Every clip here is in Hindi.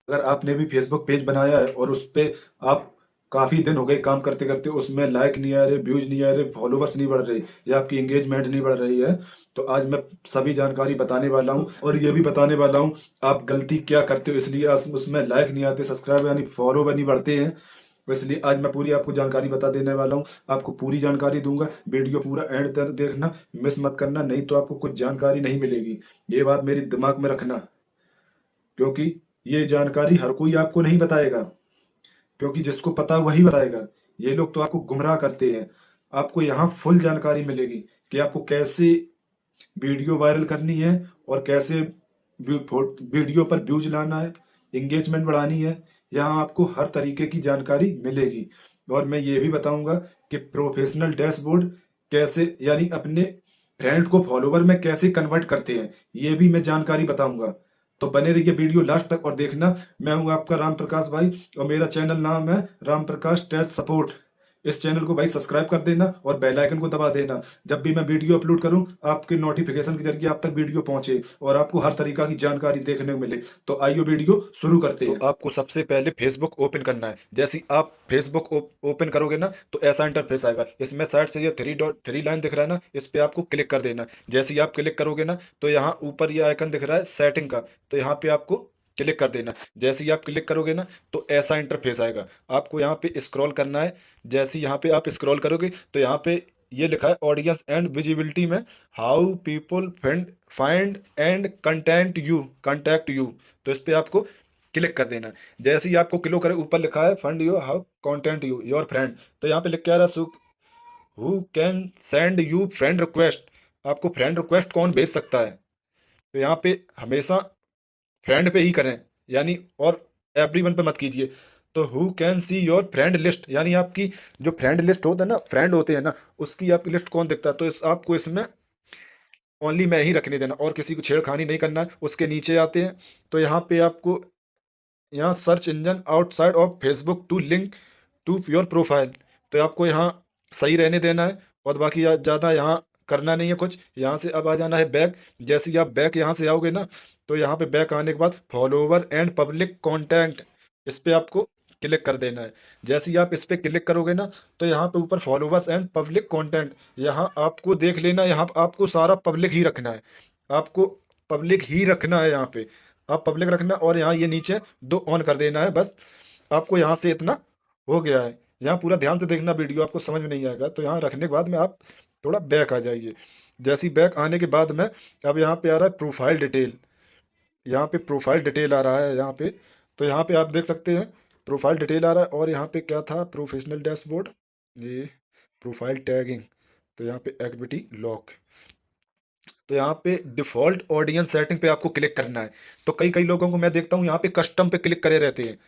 अगर आपने भी फेसबुक पेज बनाया है और उस पे आप काफी दिन हो गए काम करते करते, उसमें लाइक नहीं आ रहे, व्यूज नहीं आ रहे, फॉलोवर्स नहीं बढ़ रहे, या आपकी एंगेजमेंट नहीं बढ़ रही है, तो आज मैं सभी जानकारी बताने वाला हूँ और ये भी बताने वाला हूँ आप गलती क्या करते हो, इसलिए उसमें लाइक नहीं आते, सब्सक्राइब यानी फॉलोवर नहीं बढ़ते हैं। तो इसलिए आज मैं पूरी आपको जानकारी बता देने वाला हूँ। आपको पूरी जानकारी दूंगा, वीडियो पूरा एंड तक देखना, मिस मत करना, नहीं तो आपको कुछ जानकारी नहीं मिलेगी। ये बात मेरी दिमाग में रखना, क्योंकि ये जानकारी हर कोई आपको नहीं बताएगा, क्योंकि जिसको पता वही बताएगा। ये लोग तो आपको गुमराह करते हैं। आपको यहाँ फुल जानकारी मिलेगी कि आपको कैसे वीडियो वायरल करनी है और कैसे वीडियो पर व्यूज लाना है, एंगेजमेंट बढ़ानी है। यहाँ आपको हर तरीके की जानकारी मिलेगी। और मैं ये भी बताऊंगा कि प्रोफेशनल डैशबोर्ड कैसे, यानी अपने फ्रेंड को फॉलोवर में कैसे कन्वर्ट करते हैं, ये भी मैं जानकारी बताऊंगा। तो बने रहिए वीडियो लास्ट तक और देखना। मैं हूं आपका राम प्रकाश भाई और मेरा चैनल नाम है राम प्रकाश टेक सपोर्ट। इस चैनल को भाई सब्सक्राइब कर देना और बेल आइकन को दबा देना। जब भी मैं वीडियो अपलोड करूं, आपके नोटिफिकेशन के जरिए आप तक वीडियो पहुंचे और आपको हर तरीका की जानकारी देखने को मिले। तो आइए वीडियो शुरू करते हैं। तो आपको सबसे पहले फेसबुक ओपन करना है। जैसे ही आप फेसबुक ओपन करोगे ना, तो ऐसा इंटरफेस आएगा। इसमें साइड से ये थ्री लाइन दिख रहा है ना, इस पे आपको क्लिक कर देना। जैसे ही आप क्लिक करोगे ना, तो यहाँ ऊपर ये आइकन दिख रहा है सेटिंग का, तो यहाँ पे आपको क्लिक कर देना। जैसे ही आप क्लिक करोगे ना, तो ऐसा इंटरफेस आएगा। आपको यहाँ पे स्क्रॉल करना है। जैसे यहाँ पे आप स्क्रॉल करोगे, तो यहाँ पे ये लिखा है ऑडियंस एंड विजिबिलिटी में, how people find find and contact you. तो इस पे आपको क्लिक कर देना। जैसे ही आपको क्लिक करे, ऊपर लिखा है fund you how content you your friend, तो यहाँ पे लिख के आ रहा है who can send you friend request. आपको फ्रेंड रिक्वेस्ट कौन भेज सकता है, तो यहाँ पे हमेशा फ्रेंड पे ही करें, यानी और एवरीवन पे मत कीजिए। तो who can see your friend list, यानी आपकी जो फ्रेंड लिस्ट होता है ना, फ्रेंड होते हैं ना, उसकी आपकी लिस्ट कौन देखता है, तो आपको इसमें ओनली मैं ही रखने देना और किसी को छेड़खानी नहीं करना है। उसके नीचे आते हैं, तो यहाँ पे आपको यहाँ search engine outside of Facebook to link to your profile, तो आपको यहाँ सही रहने देना है और बाकी ज़्यादा यहाँ करना नहीं है कुछ। यहाँ से अब आ जाना है बैक। जैसे ही आप बैक यहाँ से आओगे ना, तो यहाँ पे बैक आने के बाद फॉलोवर एंड पब्लिक कंटेंट, इस पे आपको क्लिक कर देना है। जैसे ही आप इस पे क्लिक करोगे ना, तो यहाँ पे ऊपर फॉलोवर्स एंड पब्लिक कंटेंट, यहाँ आपको देख लेना, यहाँ आपको सारा पब्लिक ही रखना है। आपको पब्लिक ही रखना है, यहाँ पे आप पब्लिक रखना और यहाँ ये नीचे दो ऑन कर देना है बस। आपको यहाँ से इतना हो गया है। यहाँ पूरा ध्यान से देखना, वीडियो आपको समझ में नहीं आएगा, तो यहाँ रखने के बाद में आप थोड़ा बैक आ जाइए। जैसे ही बैक आने के बाद में अब यहाँ पे आ रहा है प्रोफाइल डिटेल। यहाँ पे प्रोफाइल डिटेल आ रहा है यहाँ पे, तो यहाँ पे आप देख सकते हैं प्रोफाइल डिटेल आ रहा है। और यहाँ पे क्या था, प्रोफेशनल डैशबोर्ड, ये प्रोफाइल टैगिंग, तो यहाँ पे एक्टिविटी लॉक, तो यहाँ पे डिफॉल्ट ऑडियंस सेटिंग पे आपको क्लिक करना है। तो कई कई लोगों को मैं देखता हूँ यहाँ पे कस्टम पे क्लिक करे रहते हैं,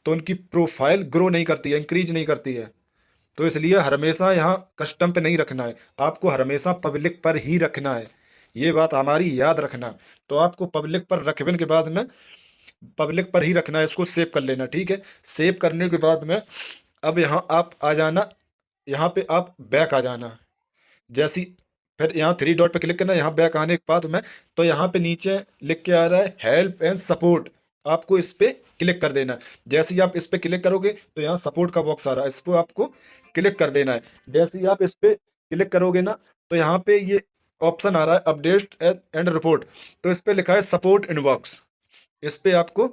तो उनकी प्रोफाइल ग्रो नहीं करती है, इंक्रीज नहीं करती है। तो इसलिए हमेशा यहाँ कस्टम पे नहीं रखना है, आपको हमेशा पब्लिक पर ही रखना है। ये बात हमारी याद रखना। तो आपको पब्लिक पर रखने के बाद में पब्लिक पर ही रखना है, इसको सेव कर लेना, ठीक है। सेव करने के बाद में अब यहाँ आप आ जाना, यहाँ पे आप बैक आ जाना। जैसी फिर यहाँ थ्री डॉट पे क्लिक करना, यहाँ बैक आने के बाद में, तो यहाँ पे नीचे लिख के आ रहा है हेल्प एंड सपोर्ट, आपको इस पे क्लिक कर देना है। जैसे ही आप इस पे क्लिक करोगे, तो यहाँ सपोर्ट का बॉक्स आ रहा है, इस पर आपको क्लिक कर देना है। जैसे ही आप इस पे क्लिक करोगे ना, तो यहाँ पे ये ऑप्शन आ रहा है अपडेट एंड रिपोर्ट, तो इस पे लिखा है सपोर्ट इनबॉक्स, इस पे आपको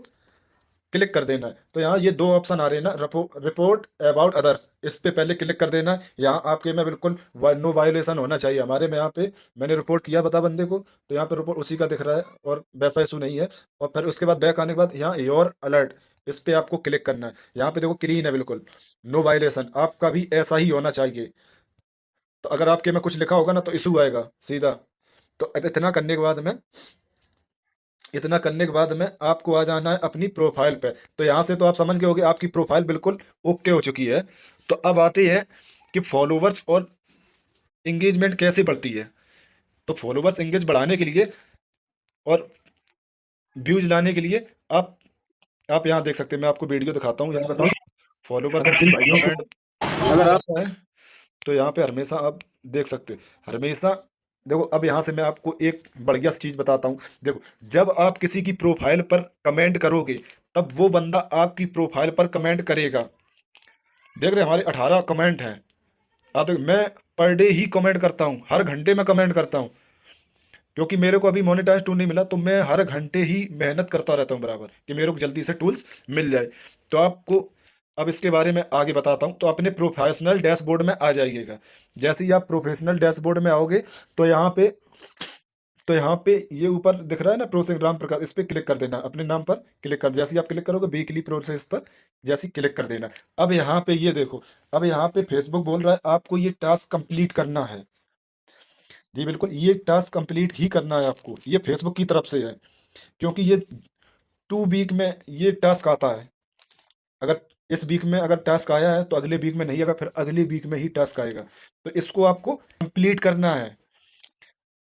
क्लिक कर देना है। तो यहाँ ये दो ऑप्शन आ रहे हैं ना, रिपोर्ट अबाउट अदर्स, इस पे पहले क्लिक कर देना है। यहाँ आपके में बिल्कुल नो वायोलेशन होना चाहिए। हमारे में यहाँ पे मैंने रिपोर्ट किया बता बंदे को, तो यहाँ पे रिपोर्ट उसी का दिख रहा है और वैसा इशू नहीं है। और फिर उसके बाद बैक आने के बाद यहाँ योर अलर्ट, इस पे आपको क्लिक करना है। यहाँ पे देखो क्लीन है बिल्कुल, नो वायोलेशन, आपका भी ऐसा ही होना चाहिए। तो अगर आपके में कुछ लिखा होगा ना, तो इशू आएगा सीधा। तो अब इतना करने के बाद में आपको आ जाना है अपनी प्रोफाइल पे। तो यहाँ से तो आप समझ गए होगे आपकी प्रोफाइल बिल्कुल ओके हो चुकी है। तो अब आते हैं कि फॉलोवर्स और इंगेजमेंट कैसे बढ़ती है। तो फॉलोवर्स इंगेज बढ़ाने के लिए और व्यूज लाने के लिए आप यहाँ देख सकते हैं, मैं आपको वीडियो दिखाता हूँ। यहाँ बताओ फॉलोवर अगर जिन भाइयों को, अगर आप है, तो यहाँ पे हमेशा आप देख सकते हो, हमेशा देखो अब यहाँ से मैं आपको एक बढ़िया सी चीज बताता हूँ। देखो, जब आप किसी की प्रोफाइल पर कमेंट करोगे, तब वो बंदा आपकी प्रोफाइल पर कमेंट करेगा। देख रहे हैं, हमारे 18 कमेंट हैं। आप देख, मैं पर डे ही कमेंट करता हूँ, हर घंटे में कमेंट करता हूँ। क्योंकि मेरे को अभी मोनेटाइज टूल नहीं मिला, तो मैं हर घंटे ही मेहनत करता रहता हूँ बराबर, कि मेरे को जल्दी से टूल्स मिल जाए। तो आपको अब इसके बारे में आगे बताता हूँ। तो अपने प्रोफेशनल डैशबोर्ड में आ जाइएगा। जैसे ही आप प्रोफेशनल डैशबोर्ड में आओगे, तो यहाँ पे ये ऊपर दिख रहा है ना, प्रोसेस राम प्रकाश, इस पे क्लिक कर देना, अपने नाम पर क्लिक कर, जैसे ही आप क्लिक करोगे वीकली प्रोसेस पर जैसे ही क्लिक कर देना। अब यहाँ पे ये देखो, अब यहाँ पे फेसबुक बोल रहा है आपको ये टास्क कंप्लीट करना है। जी बिल्कुल, ये टास्क कंप्लीट ही करना है आपको, ये फेसबुक की तरफ से है। क्योंकि ये 2 वीक में ये टास्क आता है। अगर इस वीक में अगर टास्क आया है तो अगले वीक में नहीं आएगा, फिर अगले वीक में ही टास्क आएगा। तो इसको आपको कंप्लीट करना है।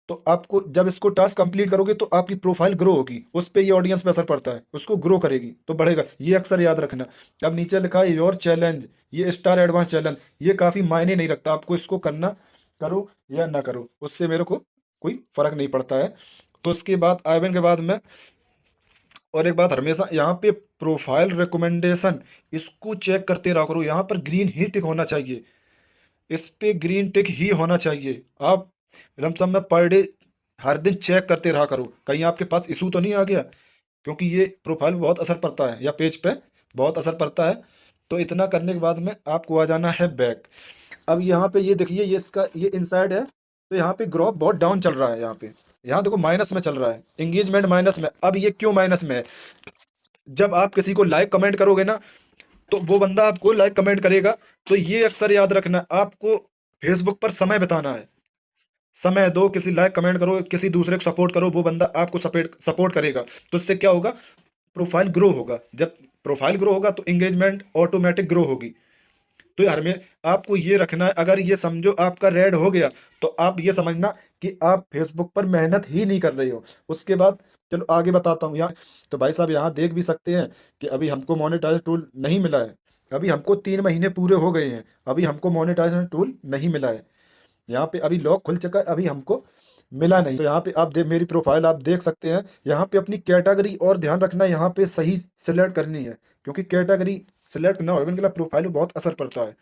तो आपको जब इसको टास्क कंप्लीट करोगे तो आपकी प्रोफाइल ग्रो होगी, उस पे ये ऑडियंस पे असर पड़ता है, उसको ग्रो करेगी तो बढ़ेगा, ये अक्सर याद रखना। अब नीचे लिखा है योर चैलेंज, ये स्टार एडवांस चैलेंज, ये काफ़ी मायने नहीं रखता, आपको इसको करना, करो या ना करो, उससे मेरे को कोई फर्क नहीं पड़ता है। तो उसके बाद आइवन के बाद में, और एक बात हमेशा यहाँ पे प्रोफाइल रिकमेंडेशन, इसको चेक करते रहा करो, यहाँ पर ग्रीन ही टिक होना चाहिए, इस पे ग्रीन टिक ही होना चाहिए। आप लमसम में पर डे हर दिन चेक करते रहा करो, कहीं आपके पास इशू तो नहीं आ गया। क्योंकि ये प्रोफाइल बहुत असर पड़ता है, या पेज पे बहुत असर पड़ता है। तो इतना करने के बाद में आपको आ जाना है बैक। अब यहाँ पे ये देखिए, ये इसका ये इनसाइड है, तो यहाँ पे ग्रोथ बहुत डाउन चल रहा है। यहाँ पे, यहाँ देखो माइनस में चल रहा है, एंगेजमेंट माइनस में। अब ये क्यों माइनस में है? जब आप किसी को लाइक कमेंट करोगे ना, तो वो बंदा आपको लाइक कमेंट करेगा। तो ये अक्सर याद रखना, आपको फेसबुक पर समय बिताना है। समय दो, किसी लाइक कमेंट करो, किसी दूसरे को सपोर्ट करो, वो बंदा आपको सपोर्ट सपोर्ट करेगा। तो इससे क्या होगा? प्रोफाइल ग्रो होगा। जब प्रोफाइल ग्रो होगा तो एंगेजमेंट ऑटोमेटिक ग्रो होगी। तो यार में आपको ये रखना है, अगर ये समझो आपका रेड हो गया, तो आप ये समझना कि आप फेसबुक पर मेहनत ही नहीं कर रहे हो। उसके बाद चलो आगे बताता हूँ यहाँ। तो भाई साहब यहाँ देख भी सकते हैं कि अभी हमको मोनेटाइज टूल नहीं मिला है। अभी हमको 3 महीने पूरे हो गए हैं, अभी हमको मोनेटाइजेशन टूल नहीं मिला है। यहाँ पे अभी लॉक खुल चुका है, अभी हमको मिला नहीं। तो यहाँ पे आप मेरी प्रोफाइल आप देख सकते हैं। यहाँ पे अपनी कैटेगरी और ध्यान रखना, यहाँ पे सही सिलेक्ट करनी है, क्योंकि कैटेगरी सिलेक्ट ना हो, इनके प्रोफाइल में बहुत असर पड़ता है।